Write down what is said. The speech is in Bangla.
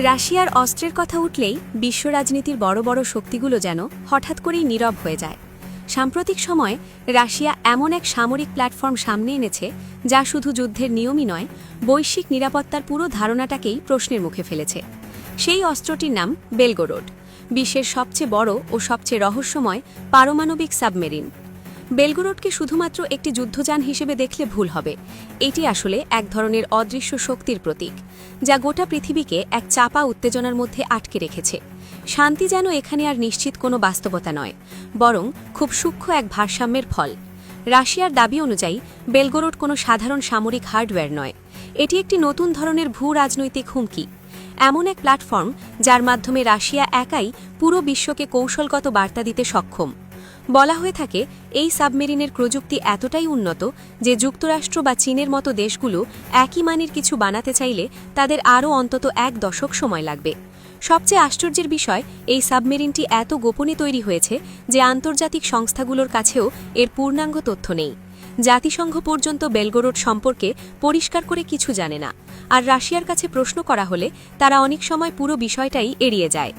রাশিয়ার অস্ত্রের কথা উঠলেই বিশ্ব রাজনীতির বড় বড় শক্তিগুলো যেন হঠাৎ করেই নীরব হয়ে যায়। সাম্প্রতিক সময়ে রাশিয়া এমন এক সামরিক প্ল্যাটফর্ম সামনে এনেছে যা শুধু যুদ্ধের নিয়মই নয়, বৈশ্বিক নিরাপত্তার পুরো ধারণাটাকেই প্রশ্নের মুখে ফেলেছে। সেই অস্ত্রটির নাম বেলগোরোড, বিশ্বের সবচেয়ে বড় ও সবচেয়ে রহস্যময় পারমাণবিক সাবমেরিন। বেলগোরোডকে শুধুমাত্র একটি যুদ্ধযান হিসেবে দেখলে ভুল হবে। এটি আসলে এক ধরনের অদৃশ্য শক্তির প্রতীক, যা গোটা পৃথিবীকে এক চাপা উত্তেজনার মধ্যে আটকে রেখেছে। শান্তি যেন এখানে আর নিশ্চিত কোনো বাস্তবতা নয়, বরং খুব সূক্ষ্ম এক ভারসাম্যের ফল। রাশিয়ার দাবি অনুযায়ী বেলগোরোড কোনো সাধারণ সামরিক হার্ডওয়্যার নয়, এটি একটি নতুন ধরনের ভূ রাজনৈতিক হুমকি। এমন এক প্ল্যাটফর্ম যার মাধ্যমে রাশিয়া একাই পুরো বিশ্বকে কৌশলগত বার্তা দিতে সক্ষম। বলা হয়ে থাকে, এই সাবমেরিনের প্রযুক্তি এতটাই উন্নত যে যুক্তরাষ্ট্র বা চীনের মতো দেশগুলো একই মানের কিছু বানাতে চাইলে তাদের আরও অন্তত 1 দশক সময় লাগবে। সবচেয়ে আশ্চর্যের বিষয়, এই সাবমেরিনটি এত গোপনে তৈরি হয়েছে যে আন্তর্জাতিক সংস্থাগুলোর কাছেও এর পূর্ণাঙ্গ তথ্য নেই। জাতিসংঘ পর্যন্ত বেলগোরোড সম্পর্কে পরিষ্কার করে কিছু জানে না, আর রাশিয়ার কাছে প্রশ্ন করা হলে তারা অনেক সময় পুরো বিষয়টাই এড়িয়ে যায়।